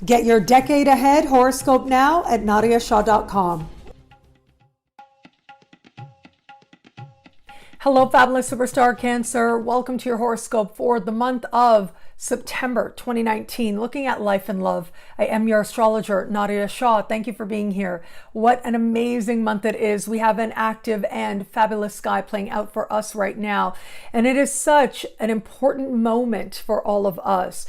Get your decade ahead horoscope now at nadiyashah.com. Hello, fabulous superstar Cancer. Welcome to your horoscope for the month of September 2019, looking at life and love. I am your astrologer, Nadiya Shah. Thank you for being here. What an amazing month it is. We have an active and fabulous sky playing out for us right now. And it is such an important moment for all of us.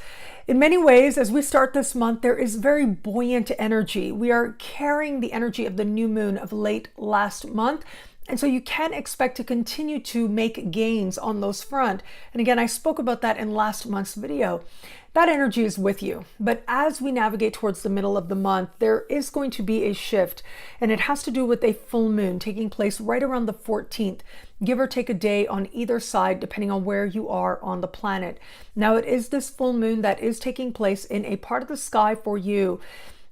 In many ways, as we start this month, there is very buoyant energy. We are carrying the energy of the new moon of late last month. And so you can expect to continue to make gains on those front. And again, I spoke about that in last month's video. That energy is with you. But as we navigate towards the middle of the month, there is going to be a shift. And it has to do with a full moon taking place right around the 14th, give or take a day on either side, depending on where you are on the planet. Now, it is this full moon that is taking place in a part of the sky for you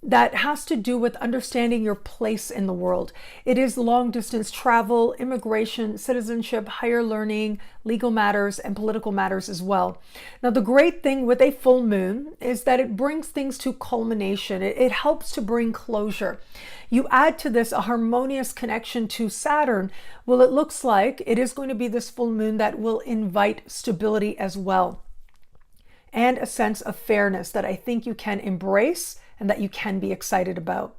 that has to do with understanding your place in the world. It is long distance travel, immigration, citizenship, higher learning, legal matters, and political matters as well. Now, the great thing with a full moon is that it brings things to culmination. It helps to bring closure. You add to this a harmonious connection to Saturn. Well, it looks like it is going to be this full moon that will invite stability as well, and a sense of fairness that I think you can embrace and that you can be excited about.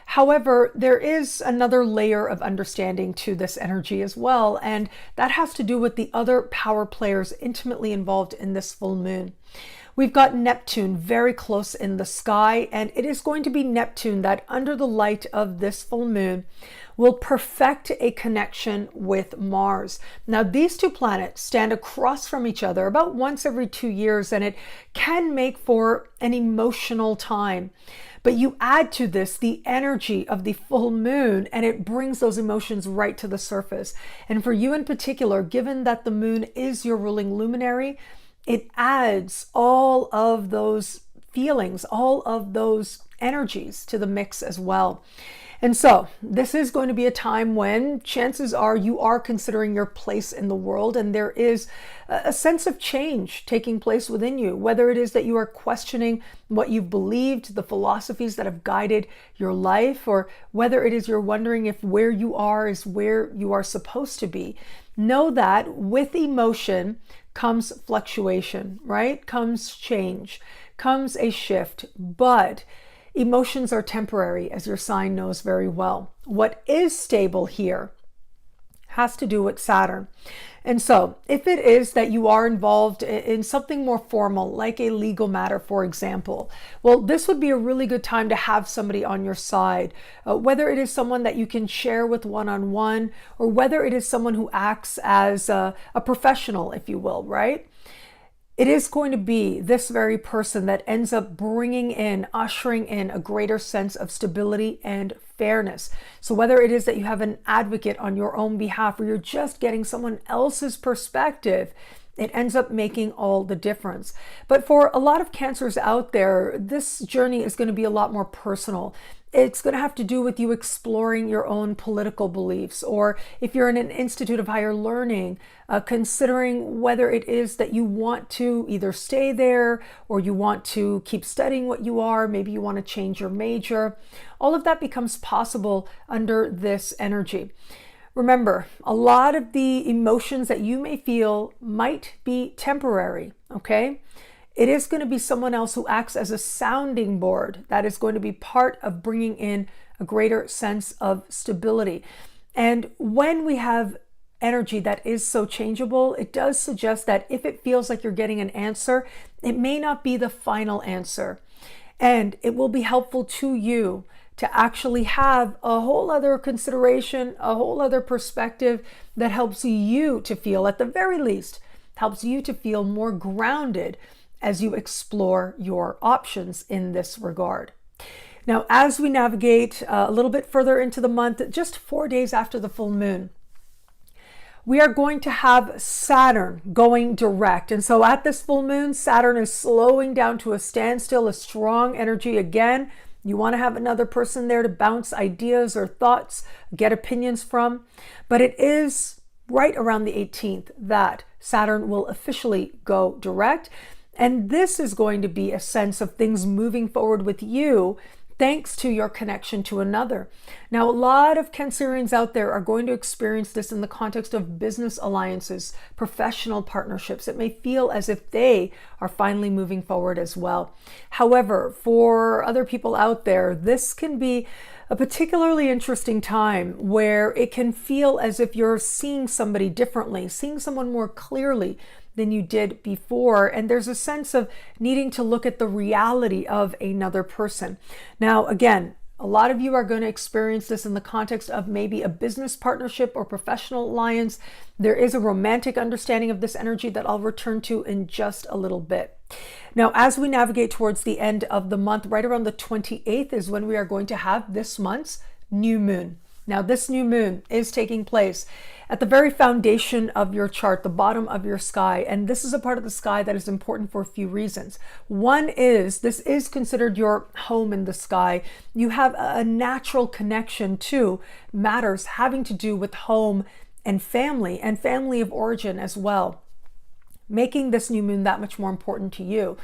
However, there is another layer of understanding to this energy as well, and that has to do with the other power players intimately involved in this full moon. We've got Neptune very close in the sky, and it is going to be Neptune that, under the light of this full moon, will perfect a connection with Mars. Now, these two planets stand across from each other about once every 2 years, and it can make for an emotional time. But you add to this the energy of the full moon, and it brings those emotions right to the surface. And for you in particular, given that the moon is your ruling luminary, it adds all of those feelings, all of those energies to the mix as well. And so this is going to be a time when chances are you are considering your place in the world, and there is a sense of change taking place within you, whether it is that you are questioning what you've believed, the philosophies that have guided your life, or whether it is you're wondering if where you are is where you are supposed to be. Know that with emotion comes fluctuation, right? Comes change, comes a shift, but emotions are temporary, as your sign knows very well. What is stable here has to do with Saturn. And so if it is that you are involved in something more formal, like a legal matter, for example, well, this would be a really good time to have somebody on your side, whether it is someone that you can share with one-on-one, or whether it is someone who acts as a professional, if you will, right? It is going to be this very person that ends up ushering in a greater sense of stability and fairness. So whether it is that you have an advocate on your own behalf, or you're just getting someone else's perspective, it ends up making all the difference. But for a lot of Cancers out there, this journey is going to be a lot more personal. It's going to have to do with you exploring your own political beliefs, or if you're in an institute of higher learning, considering whether it is that you want to either stay there or you want to keep studying what you are. Maybe you want to change your major. All of that becomes possible under this energy. Remember, a lot of the emotions that you may feel might be temporary, okay? It is going to be someone else who acts as a sounding board that is going to be part of bringing in a greater sense of stability. And when we have energy that is so changeable, it does suggest that if it feels like you're getting an answer, it may not be the final answer. And it will be helpful to you to actually have a whole other consideration, a whole other perspective that helps you to feel, at the very least, helps you to feel more grounded as you explore your options in this regard. Now, as we navigate a little bit further into the month, just 4 days after the full moon, we are going to have Saturn going direct. And so at this full moon, Saturn is slowing down to a standstill, a strong energy again. You want to have another person there to bounce ideas or thoughts, get opinions from. But it is right around the 18th that Saturn will officially go direct. And this is going to be a sense of things moving forward with you thanks to your connection to another. Now, a lot of Cancerians out there are going to experience this in the context of business alliances, professional partnerships. It may feel as if they are finally moving forward as well. However, for other people out there, this can be a particularly interesting time where it can feel as if you're seeing somebody differently, seeing someone more clearly than you did before. And there's a sense of needing to look at the reality of another person. Now, again, a lot of you are going to experience this in the context of maybe a business partnership or professional alliance. There is a romantic understanding of this energy that I'll return to in just a little bit. Now, as we navigate towards the end of the month, right around the 28th is when we are going to have this month's new moon. Now, this new moon is taking place at the very foundation of your chart, the bottom of your sky. And this is a part of the sky that is important for a few reasons. One is this is considered your home in the sky. You have a natural connection to matters having to do with home and family of origin as well, making this new moon that much more important to you.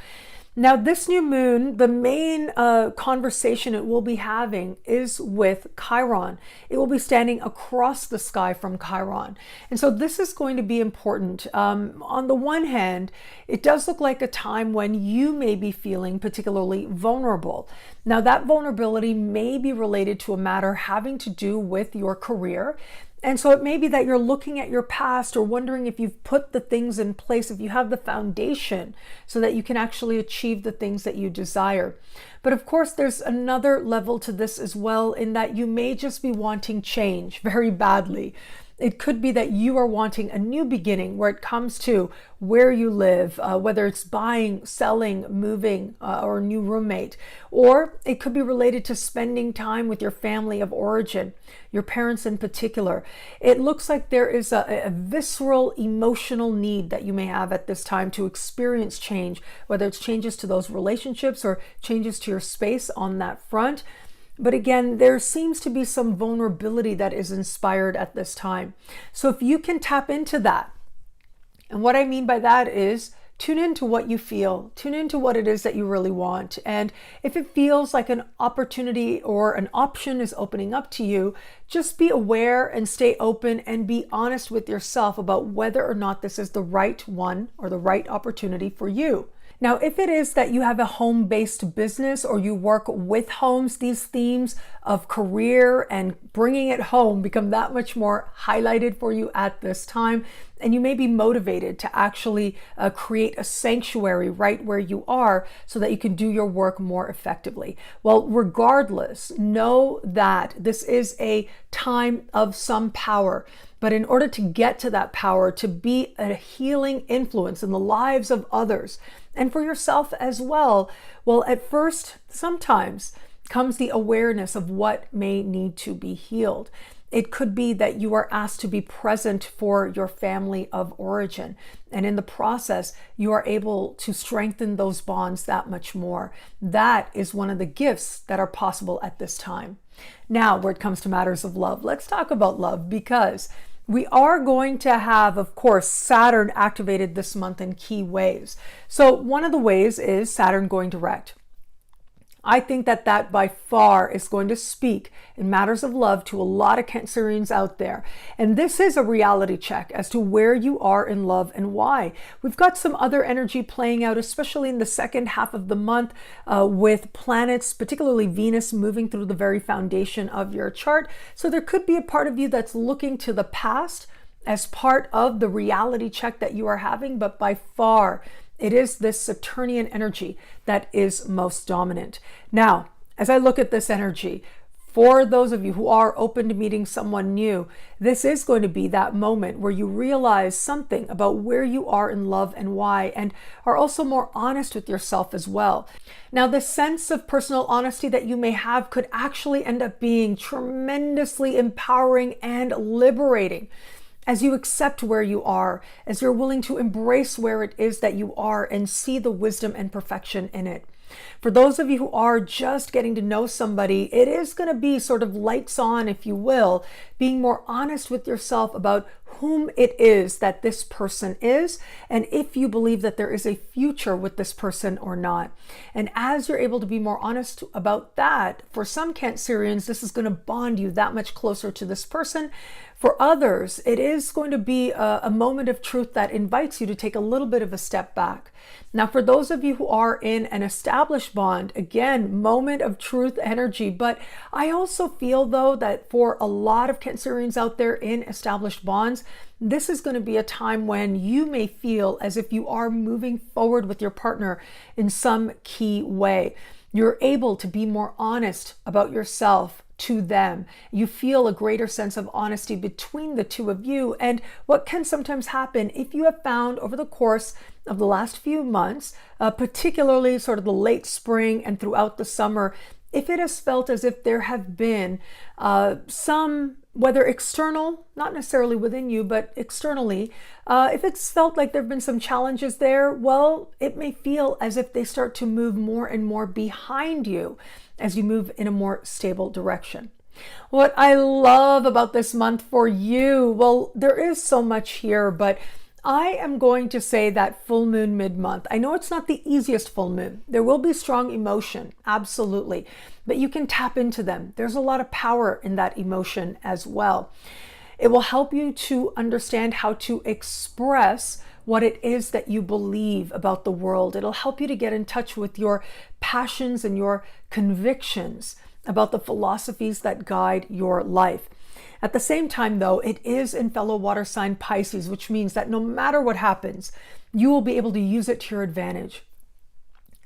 Now, this new moon, the main conversation it will be having is with Chiron. It will be standing across the sky from Chiron. And so this is going to be important. On the one hand, it does look like a time when you may be feeling particularly vulnerable. Now, that vulnerability may be related to a matter having to do with your career. And so it may be that you're looking at your past or wondering if you've put the things in place, if you have the foundation so that you can actually achieve the things that you desire. But of course, there's another level to this as well, in that you may just be wanting change very badly. It could be that you are wanting a new beginning where it comes to where you live, whether it's buying, selling, moving, or a new roommate. Or it could be related to spending time with your family of origin, your parents in particular. It looks like there is a visceral emotional need that you may have at this time to experience change, whether it's changes to those relationships or changes to your space on that front. But again, there seems to be some vulnerability that is inspired at this time. So if you can tap into that, and what I mean by that is tune into what you feel, tune into what it is that you really want. And if it feels like an opportunity or an option is opening up to you, just be aware and stay open and be honest with yourself about whether or not this is the right one or the right opportunity for you. Now, if it is that you have a home-based business or you work with homes, these themes of career and bringing it home become that much more highlighted for you at this time. And you may be motivated to actually create a sanctuary right where you are so that you can do your work more effectively. Well, regardless, know that this is a time of some power. But in order to get to that power, to be a healing influence in the lives of others and for yourself as well, well, at first, sometimes comes the awareness of what may need to be healed. It could be that you are asked to be present for your family of origin. And in the process, you are able to strengthen those bonds that much more. That is one of the gifts that are possible at this time. Now, where it comes to matters of love, let's talk about love, because we are going to have, of course, Saturn activated this month in key ways. So one of the ways is Saturn going direct. I think that by far is going to speak in matters of love to a lot of Cancerians out there. And this is a reality check as to where you are in love and why. We've got some other energy playing out, especially in the second half of the month with planets, particularly Venus, moving through the very foundation of your chart. So there could be a part of you that's looking to the past as part of the reality check that you are having, but by far, it is this Saturnian energy that is most dominant. Now, as I look at this energy, for those of you who are open to meeting someone new, this is going to be that moment where you realize something about where you are in love and why, and are also more honest with yourself as well. Now, the sense of personal honesty that you may have could actually end up being tremendously empowering and liberating. As you accept where you are, as you're willing to embrace where it is that you are and see the wisdom and perfection in it. For those of you who are just getting to know somebody, it is going to be sort of lights on, if you will, being more honest with yourself about whom it is that this person is, and if you believe that there is a future with this person or not. And as you're able to be more honest about that, for some Cancerians, this is going to bond you that much closer to this person. For others, it is going to be a moment of truth that invites you to take a little bit of a step back. Now, for those of you who are in an established bond, again, moment of truth energy. But I also feel, though, that for a lot of Cancerians out there in established bonds, this is going to be a time when you may feel as if you are moving forward with your partner in some key way. You're able to be more honest about yourself to them. You feel a greater sense of honesty between the two of you. And what can sometimes happen, if you have found over the course of the last few months, particularly sort of the late spring and throughout the summer, if it has felt as if there have been some, whether external, not necessarily within you, but externally, if it's felt like there have been some challenges there, well, it may feel as if they start to move more and more behind you as you move in a more stable direction. What I love about this month for you, well, there is so much here, but I am going to say that full moon mid-month. I know it's not the easiest full moon. There will be strong emotion, absolutely, but you can tap into them. There's a lot of power in that emotion as well. It will help you to understand how to express what it is that you believe about the world. It'll help you to get in touch with your passions and your convictions about the philosophies that guide your life. At the same time, though, it is in fellow water sign Pisces, which means that no matter what happens, you will be able to use it to your advantage.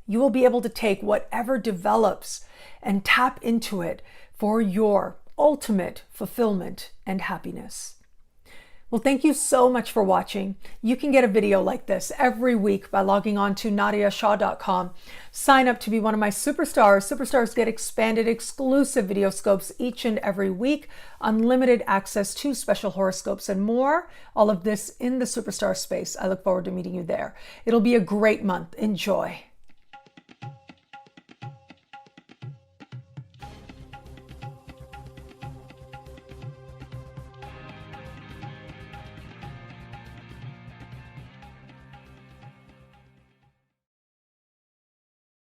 You will be able to take whatever develops and tap into it for your ultimate fulfillment and happiness. Well, thank you so much for watching. You can get a video like this every week by logging on to nadiyashah.com. Sign up to be one of my superstars. Superstars get expanded exclusive video scopes each and every week, unlimited access to special horoscopes and more. All of this in the superstar space. I look forward to meeting you there. It'll be a great month. Enjoy.